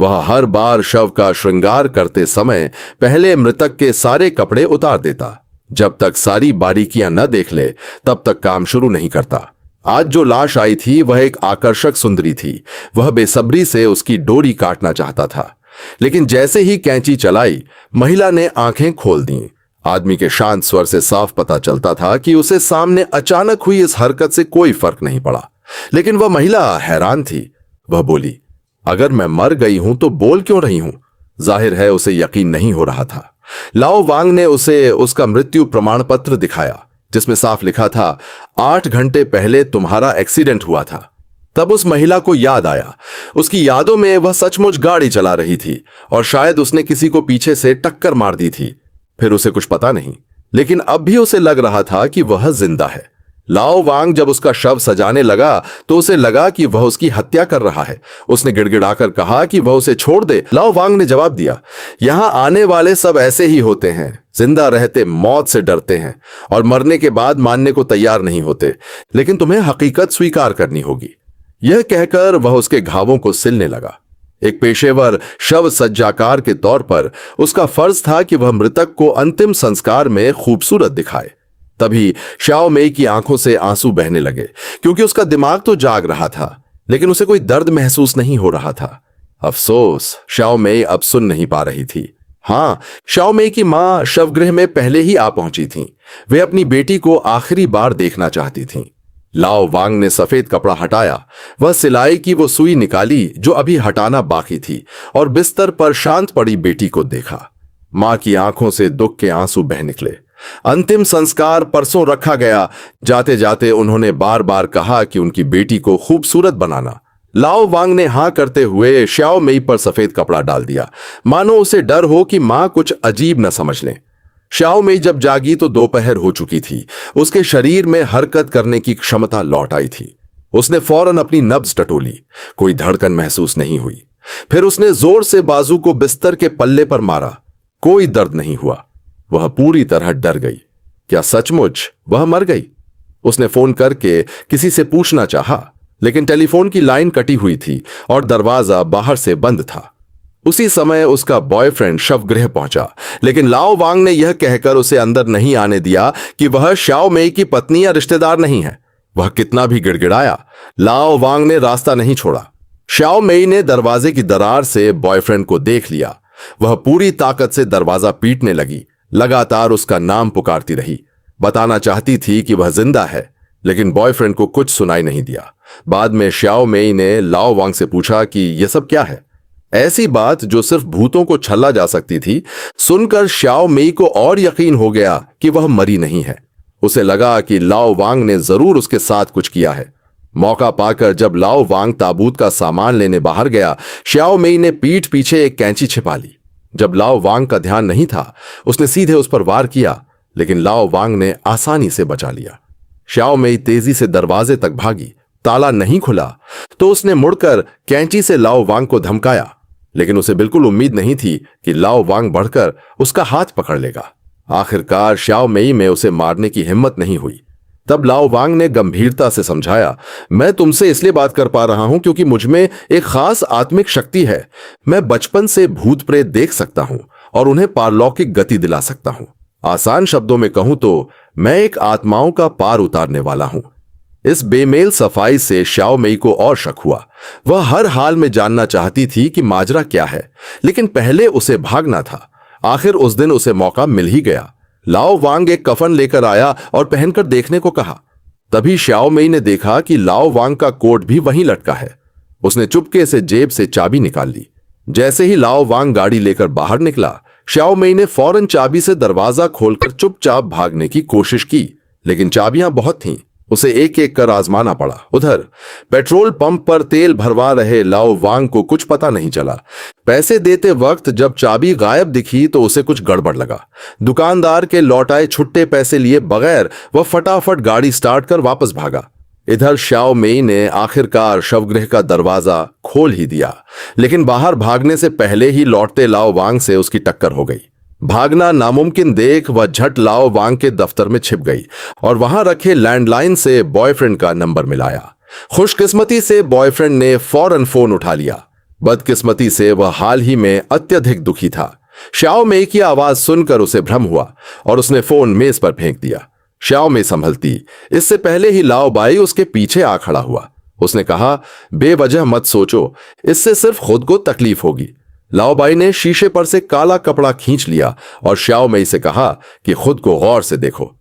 वह हर बार शव का श्रृंगार करते समय पहले मृतक के सारे कपड़े उतार देता। जब तक सारी बारीकियां न देख ले तब तक काम शुरू नहीं करता। आज जो लाश आई थी वह एक आकर्षक सुंदरी थी। वह बेसब्री से उसकी डोरी काटना चाहता था, लेकिन जैसे ही कैंची चलाई महिला ने आंखें खोल दी। आदमी के शांत स्वर से साफ पता चलता था कि उसे सामने अचानक हुई इस हरकत से कोई फर्क नहीं पड़ा, लेकिन वह महिला हैरान थी। वह बोली, अगर मैं मर गई हूं तो बोल क्यों रही हूं? जाहिर है उसे यकीन नहीं हो रहा था। लाओ वांग ने उसे उसका मृत्यु प्रमाण पत्र दिखाया, जिसमें साफ लिखा था 8 घंटे पहले तुम्हारा एक्सीडेंट हुआ था। तब उस महिला को याद आया। उसकी यादों में वह सचमुच गाड़ी चला रही थी और शायद उसने किसी को पीछे से टक्कर मार दी थी। फिर उसे कुछ पता नहीं, लेकिन अब भी उसे लग रहा था कि वह जिंदा है। लाओ वांग जब उसका शव सजाने लगा तो उसे लगा कि वह उसकी हत्या कर रहा है। उसने गिड़गिड़ाकर कहा कि वह उसे छोड़ दे। लाओ वांग ने जवाब दिया, यहां आने वाले सब ऐसे ही होते हैं, जिंदा रहते मौत से डरते हैं और मरने के बाद मानने को तैयार नहीं होते, लेकिन तुम्हें हकीकत स्वीकार करनी होगी। यह कहकर वह उसके घावों को सिलने लगा। एक पेशेवर शव सज्जाकार के तौर पर उसका फर्ज था कि वह मृतक को अंतिम संस्कार में खूबसूरत दिखाए। तभी श्याओ मेई की आंखों से आंसू बहने लगे, क्योंकि उसका दिमाग तो जाग रहा था, लेकिन उसे कोई दर्द महसूस नहीं हो रहा था। अफसोस, श्याओ मेई अब सुन नहीं पा रही थी। हाँ, श्याओ मेई की मां शवगृह में पहले ही आ पहुंची थीं। वे अपनी बेटी को आखिरी बार देखना चाहती थीं। लाओ वांग ने सफेद कपड़ा हटाया। वह सिलाई की वो सुई निकाली जो अभी हटाना बाकी थी और बिस्तर पर शांत पड़ी बेटी को देखा। मां की आंखों से दुख के आंसू बह निकले। अंतिम संस्कार परसों रखा गया। जाते जाते उन्होंने बार बार कहा कि उनकी बेटी को खूबसूरत बनाना। लाओ वांग ने हां करते हुए श्याओ मेई पर सफेद कपड़ा डाल दिया, मानो उसे डर हो कि मां कुछ अजीब न समझ लें। श्याओ मेई जब जागी तो दोपहर हो चुकी थी। उसके शरीर में हरकत करने की क्षमता लौट आई थी। उसने फौरन अपनी नब्ज टटोली। कोई धड़कन महसूस नहीं हुई। फिर उसने जोर से बाजू को बिस्तर के पल्ले पर मारा। कोई दर्द नहीं हुआ। वह पूरी तरह डर गई। क्या सचमुच वह मर गई? उसने फोन करके किसी से पूछना चाहा, लेकिन टेलीफोन की लाइन कटी हुई थी और दरवाजा बाहर से बंद था। उसी समय उसका बॉयफ्रेंड शवगृह पहुंचा, लेकिन लाओ वांग ने यह कहकर उसे अंदर नहीं आने दिया कि वह श्याओ मेई की पत्नी या रिश्तेदार नहीं है। वह कितना भी गिड़गिड़ाया, लाओ वांग ने रास्ता नहीं छोड़ा। श्याओ मेई ने दरवाजे की दरार से बॉयफ्रेंड को देख लिया। वह पूरी ताकत से दरवाजा पीटने लगी। लगातार उसका नाम पुकारती रही। बताना चाहती थी कि वह जिंदा है, लेकिन बॉयफ्रेंड को कुछ सुनाई नहीं दिया। बाद में श्याओ मेई ने लाओ वांग से पूछा कि यह सब क्या है। ऐसी बात जो सिर्फ भूतों को छल्ला जा सकती थी, सुनकर श्याओ मेई को और यकीन हो गया कि वह मरी नहीं है। उसे लगा कि लाओ वांग ने जरूर उसके साथ कुछ किया है। मौका पाकर जब लाओ वांग ताबूत का सामान लेने बाहर गया, श्याओ मेई ने पीठ पीछे एक कैंची छिपा ली। जब लाओ वांग का ध्यान नहीं था, उसने सीधे उस पर वार किया, लेकिन लाओ वांग ने आसानी से बचा लिया। श्याओ मेई तेजी से दरवाजे तक भागी। ताला नहीं खुला तो उसने मुड़कर कैंची से लाओ वांग को धमकाया, लेकिन उसे बिल्कुल उम्मीद नहीं थी कि लाओ वांग बढ़कर उसका हाथ पकड़ लेगा। आखिरकार श्याओ मेई में उसे मारने की हिम्मत नहीं हुई। तब लाओ वांग ने गंभीरता से समझाया, मैं तुमसे इसलिए बात कर पा रहा हूं क्योंकि मुझमें एक खास आत्मिक शक्ति है। मैं बचपन से भूत प्रेत देख सकता हूं और उन्हें पारलौकिक गति दिला सकता हूं। आसान शब्दों में कहूं तो मैं एक आत्माओं का पार उतारने वाला हूं। इस बेमेल सफाई से श्याओ मेई को और शक हुआ। वह हर हाल में जानना चाहती थी कि माजरा क्या है, लेकिन पहले उसे भागना था। आखिर उस दिन उसे मौका मिल ही गया। लाओ वांग एक कफन लेकर आया और पहनकर देखने को कहा। तभी श्याओ मेई ने देखा कि लाओ वांग का कोट भी वहीं लटका है। उसने चुपके से जेब से चाबी निकाल ली। जैसे ही लाओ वांग गाड़ी लेकर बाहर निकला, श्याओ मेई ने फौरन चाबी से दरवाजा खोलकर चुपचाप भागने की कोशिश की, लेकिन चाबियां बहुत थीं। उसे एक एक कर आजमाना पड़ा। उधर पेट्रोल पंप पर तेल भरवा रहे लाओ वांग को कुछ पता नहीं चला। पैसे देते वक्त जब चाबी गायब दिखी तो उसे कुछ गड़बड़ लगा। दुकानदार के लौटाए छुट्टे पैसे लिए बगैर वह फटाफट गाड़ी स्टार्ट कर वापस भागा। इधर श्याओ मेई ने आखिरकार शवगृह का दरवाजा खोल ही दिया, लेकिन बाहर भागने से पहले ही लौटते लाओ वांग से उसकी टक्कर हो गई। भागना नामुमकिन देख वह झट लाओ वांग के दफ्तर में छिप गई और वहां रखे लैंडलाइन से बॉयफ्रेंड का नंबर मिलाया। खुशकिस्मती से बॉयफ्रेंड ने फौरन फोन उठा लिया। बदकिस्मती से वह हाल ही में अत्यधिक दुखी था। श्याओ मेई की आवाज सुनकर उसे भ्रम हुआ और उसने फोन मेज पर फेंक दिया। श्याओ मेई संभलती इससे पहले ही लाओ बाई उसके पीछे आ खड़ा हुआ। उसने कहा, बेवजह मत सोचो, इससे सिर्फ खुद को तकलीफ होगी। लाओ बाई ने शीशे पर से काला कपड़ा खींच लिया और श्याओ मेई से कहा कि खुद को गौर से देखो।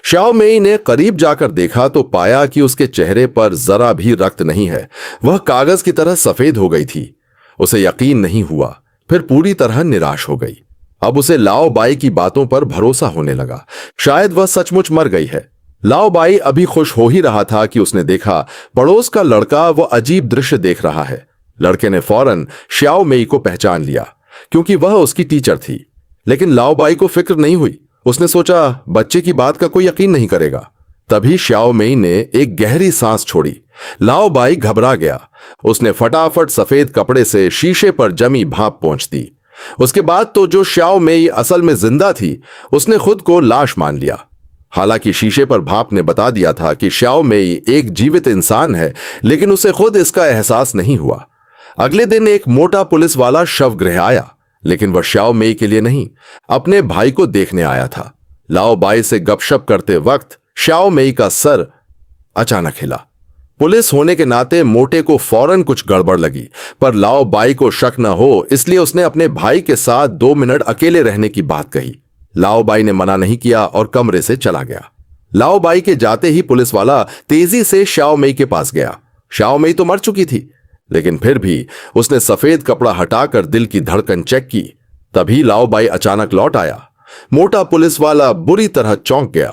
श्याओ मेई ने करीब जाकर देखा तो पाया कि उसके चेहरे पर जरा भी रक्त नहीं है। वह कागज की तरह सफेद हो गई थी। उसे यकीन नहीं हुआ, फिर पूरी तरह निराश हो गई। अब उसे लाओ बाई की बातों पर भरोसा होने लगा। शायद वह सचमुच मर गई है। लाओ बाई अभी खुश हो ही रहा था कि उसने देखा पड़ोस का लड़का वो अजीब दृश्य देख रहा है। लड़के ने फौरन श्याओ मेई को पहचान लिया क्योंकि वह उसकी टीचर थी। लेकिन लाओ बाई को फिक्र नहीं हुई। उसने सोचा बच्चे की बात का कोई यकीन नहीं करेगा। तभी श्याओ मेई ने एक गहरी सांस छोड़ी। लाओ बाई घबरा गया। उसने फटाफट सफेद कपड़े से शीशे पर जमी भाप पोंछ दी। उसके बाद तो जो श्याओ मेई असल में जिंदा थी उसने खुद को लाश मान लिया। हालांकि शीशे पर भाप ने बता दिया था कि श्याओ मेई एक जीवित इंसान है, लेकिन उसे खुद इसका एहसास नहीं हुआ। अगले दिन एक मोटा पुलिस वाला शवगृह आया, लेकिन वह श्याओ मेई के लिए नहीं, अपने भाई को देखने आया था। लाओ बाई से गपशप करते वक्त श्याओ मेई का सर अचानक हिला। पुलिस होने के नाते मोटे को फौरन कुछ गड़बड़ लगी, पर लाओ बाई को शक न हो इसलिए उसने अपने भाई के साथ 2 मिनट अकेले रहने की बात कही। लाओ बाई ने मना नहीं किया और कमरे से चला गया। लाओ बाई के जाते ही पुलिस वाला तेजी से श्याओ मेई के पास गया। श्याओ मेई तो मर चुकी थी, लेकिन फिर भी उसने सफेद कपड़ा हटाकर दिल की धड़कन चेक की। तभी लाओ बाई अचानक लौट आया। मोटा पुलिस वाला बुरी तरह चौंक गया।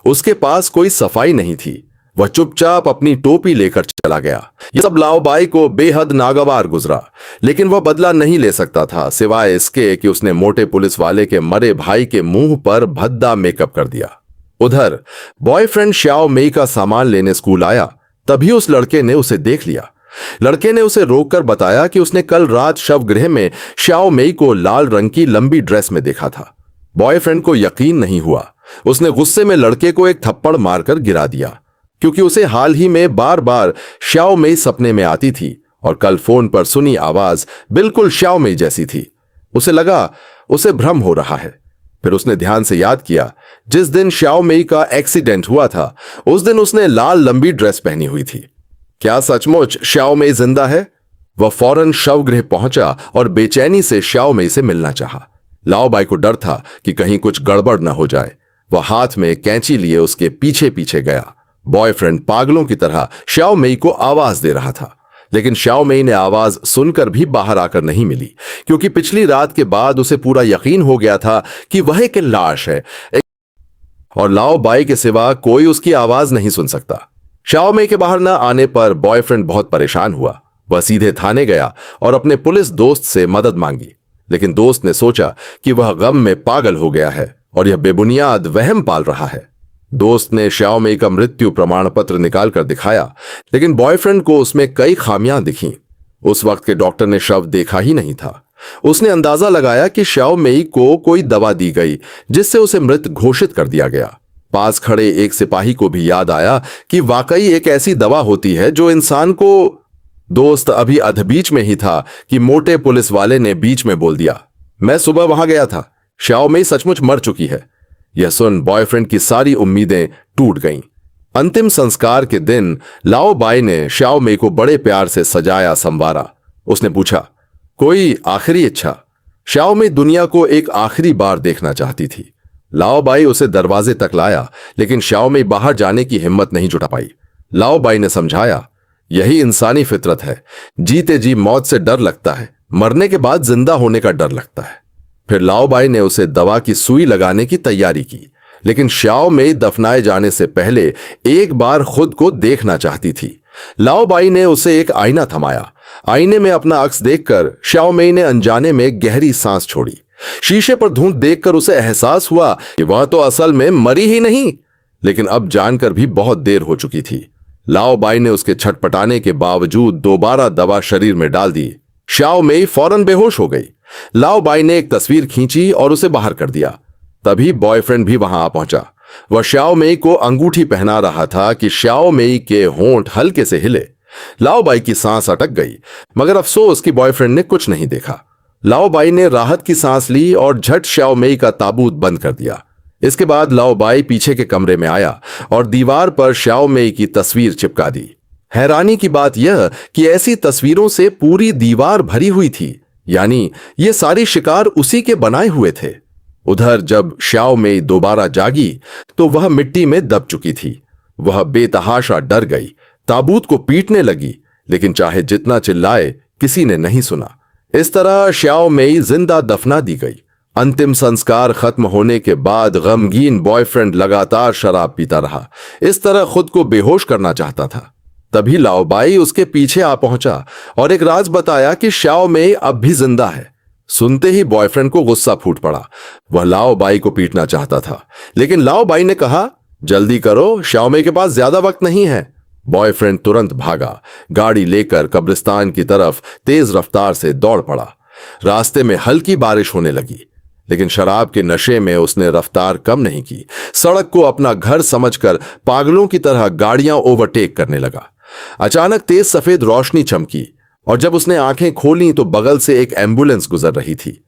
उसके पास कोई सफाई नहीं थी। वह चुपचाप अपनी टोपी लेकर चला गया। यह सब लाओ बाई को बेहद नागवार गुजरा, लेकिन वह बदला नहीं ले सकता था सिवाय इसके कि उसने मोटे पुलिस वाले के मरे भाई के मुंह पर भद्दा मेकअप कर दिया। उधर बॉयफ्रेंड श्याओ मेई का सामान लेने स्कूल आया। तभी उस लड़के ने उसे देख लिया। लड़के ने उसे रोककर बताया कि उसने कल रात शवगृह में श्याओ मेई को लाल रंग की लंबी ड्रेस में देखा था। बॉयफ्रेंड को यकीन नहीं हुआ। उसने गुस्से में लड़के को एक थप्पड़ मारकर गिरा दिया, क्योंकि उसे हाल ही में बार बार श्याओ मेई सपने में आती थी और कल फोन पर सुनी आवाज बिल्कुल श्याओ मेई जैसी थी। उसे लगा उसे भ्रम हो रहा है। फिर उसने ध्यान से याद किया, जिस दिन श्याओ मेई का एक्सीडेंट हुआ था उस दिन उसने लाल लंबी ड्रेस पहनी हुई थी। क्या सचमुच श्याओ मेई जिंदा है? वह फौरन शवगृह पहुंचा और बेचैनी से श्याओ मेई से मिलना चाहा। लाओ बाई को डर था कि कहीं कुछ गड़बड़ न हो जाए। वह हाथ में कैंची लिए उसके पीछे पीछे गया। बॉयफ्रेंड पागलों की तरह श्याओ मेई को आवाज दे रहा था, लेकिन श्याओ मेई ने आवाज सुनकर भी बाहर आकर नहीं मिली, क्योंकि पिछली रात के बाद उसे पूरा यकीन हो गया था कि वह एक लाश है और लाओ बाई के सिवा कोई उसकी आवाज नहीं सुन सकता। श्याओ मेई के बाहर न आने पर बॉयफ्रेंड बहुत परेशान हुआ। वह सीधे थाने गया और अपने पुलिस दोस्त से मदद मांगी, लेकिन दोस्त ने सोचा कि वह गम में पागल हो गया है और यह बेबुनियाद वहम पाल रहा है। दोस्त ने श्याओ मेई का मृत्यु प्रमाण पत्र निकालकर दिखाया, लेकिन बॉयफ्रेंड को उसमें कई खामियां दिखीं। उस वक्त के डॉक्टर ने शव देखा ही नहीं था। उसने अंदाजा लगाया कि श्याओ मेई को कोई दवा दी गई जिससे उसे मृत घोषित कर दिया गया। पास खड़े एक सिपाही को भी याद आया कि वाकई एक ऐसी दवा होती है जो इंसान को। दोस्त अभी अधबीच में ही था कि मोटे पुलिस वाले ने बीच में बोल दिया, मैं सुबह वहां गया था, श्याओ मेई सचमुच मर चुकी है। यह सुन बॉयफ्रेंड की सारी उम्मीदें टूट गईं। अंतिम संस्कार के दिन लाओ बाई ने श्याओ मेई को बड़े प्यार से सजाया संवारा। उसने पूछा, कोई आखिरी इच्छा? श्याओ मेई दुनिया को एक आखिरी बार देखना चाहती थी। लाओ बाई उसे दरवाजे तक लाया, लेकिन श्याओ मेई बाहर जाने की हिम्मत नहीं जुटा पाई। लाओ बाई ने समझाया, यही इंसानी फितरत है। जीते जी मौत से डर लगता है, मरने के बाद जिंदा होने का डर लगता है। फिर लाओ बाई ने उसे दवा की सुई लगाने की तैयारी की, लेकिन श्याओ मेई दफनाए जाने से पहले एक बार खुद को देखना चाहती थी। लाओ बाई ने उसे एक आईना थमाया। आईने में अपना अक्स देखकर श्याओ मेई ने अनजाने में गहरी सांस छोड़ी। शीशे पर धूंध देखकर उसे एहसास हुआ कि वह तो असल में मरी ही नहीं, लेकिन अब जानकर भी बहुत देर हो चुकी थी। लाओ बाई ने उसके छटपटाने के बावजूद दोबारा दवा शरीर में डाल दी। श्याओ मेई फौरन बेहोश हो गई। लाओ बाई ने एक तस्वीर खींची और उसे बाहर कर दिया। तभी बॉयफ्रेंड भी वहां आ पहुंचा। वह श्याओ मेई को अंगूठी पहना रहा था कि श्याओ मेई के होंठ हल्के से हिले। लाओबाई की सांस अटक गई, मगर अफसोस कि बॉयफ्रेंड ने कुछ नहीं देखा। लाओबाई ने राहत की सांस ली और झट श्याओ मेई का ताबूत बंद कर दिया। इसके बाद लाओबाई पीछे के कमरे में आया और दीवार पर श्याओ मेई की तस्वीर चिपका दी। हैरानी की बात यह कि ऐसी तस्वीरों से पूरी दीवार भरी हुई थी, यानी ये सारे शिकार उसी के बनाए हुए थे। उधर जब श्याओ मेई दोबारा जागी तो वह मिट्टी में दब चुकी थी। वह बेतहाशा डर गई, ताबूत को पीटने लगी, लेकिन चाहे जितना चिल्लाए किसी ने नहीं सुना। इस तरह श्याओ मेई जिंदा दफना दी गई। अंतिम संस्कार खत्म होने के बाद गमगीन बॉयफ्रेंड लगातार शराब पीता रहा, इस तरह खुद को बेहोश करना चाहता था। तभी लाओबाई उसके पीछे आ पहुंचा और एक राज बताया कि श्याओ मेई अब भी जिंदा है। सुनते ही बॉयफ्रेंड को गुस्सा फूट पड़ा। वह लाओबाई को पीटना चाहता था, लेकिन लाओबाई ने कहा, जल्दी करो, श्याओ मेई के पास ज्यादा वक्त नहीं है। बॉयफ्रेंड तुरंत भागा, गाड़ी लेकर कब्रिस्तान की तरफ तेज रफ्तार से दौड़ पड़ा। रास्ते में हल्की बारिश होने लगी, लेकिन शराब के नशे में उसने रफ्तार कम नहीं की। सड़क को अपना घर समझकर पागलों की तरह गाड़ियां ओवरटेक करने लगा। अचानक तेज सफेद रोशनी चमकी और जब उसने आंखें खोली तो बगल से एक एम्बुलेंस गुजर रही थी।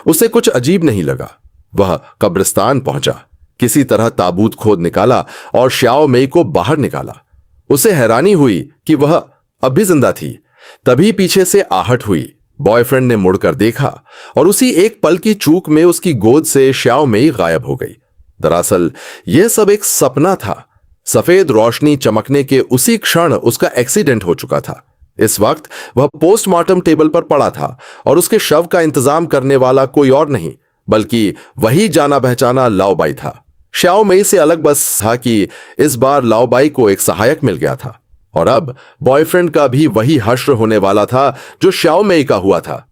उसे कुछ अजीब नहीं लगा। वह कब्रिस्तान पहुंचा, किसी तरह ताबूत खोद निकाला और श्याओ मेई को बाहर निकाला। उसे हैरानी हुई कि वह अब भी जिंदा थी। तभी पीछे से आहट हुई। बॉयफ्रेंड ने मुड़कर देखा और उसी एक पल की चूक में उसकी गोद से श्याओ मेई गायब हो गई। दरअसल यह सब एक सपना था। सफेद रोशनी चमकने के उसी क्षण उसका एक्सीडेंट हो चुका था। इस वक्त वह पोस्टमार्टम टेबल पर पड़ा था और उसके शव का इंतजाम करने वाला कोई और नहीं बल्कि वही जाना पहचाना लाओबाई था। श्याओ मेई से अलग बस था कि इस बार लाओबाई को एक सहायक मिल गया था और अब बॉयफ्रेंड का भी वही हश्र होने वाला था जो श्याओ मेई का हुआ था।